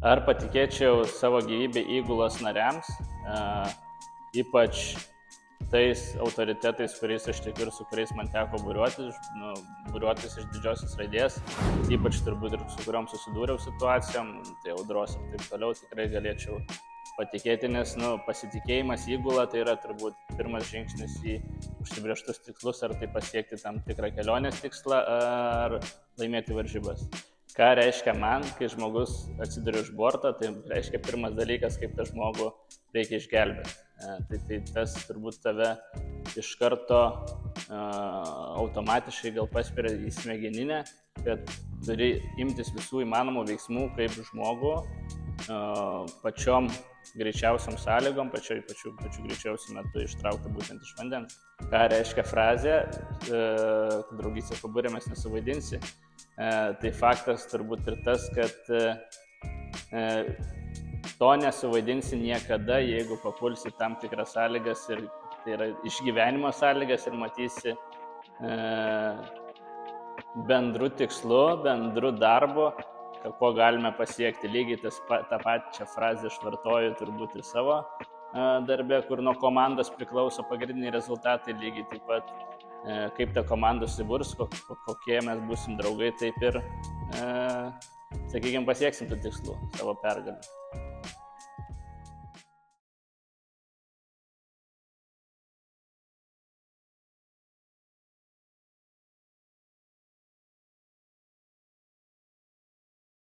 Ar patikėčiau savo gyvybę įgulos nariams, ypač tais autoritetais, kuriais aš tikiu ir su kuriais man teko būriuotis iš didžiosios raidės, ypač turbūt ir su kuriuom susidūriau situacijom, tai audros ir taip toliau, tikrai galėčiau patikėti, nes pasitikėjimas įgula tai yra turbūt pirmas žingsnis į užsibrėžtus tikslus, ar tai pasiekti tam tikrą kelionės tikslą, ar laimėti varžybas. Ką reiškia man, kai žmogus atsiduria už borto, tai reiškia pirmas dalykas, kaip tą žmogų reikia išgelbėti. Tai tas turbūt tave iš karto automatiškai gal paspiria į smegeninę, kad turi imtis visų įmanomų veiksmų kaip žmogų pačiom greičiausiam sąlygom, pačiu greičiausiu metu ištraukti būtent iš vandens. Ką reiškia frazė, draugystės paburė mes nesuvaidinsi. Tai faktas turbūt ir tas, kad to nesuvaidinsi niekada, jeigu papulsi tam tikras sąlygas, ir tai yra išgyvenimo sąlygas, ir matysi bendru tikslu, bendru darbu, ko galime pasiekti. Lygiai tą pačią frazę aš vartoju turbūt ir savo darbe, kur nuo komandos priklauso pagrindiniai rezultatai, lygiai taip pat kaip ta komanda susiburs, kokie mes būsim draugai, taip ir, sakykime, pasieksim tų tikslų, savo pergalę.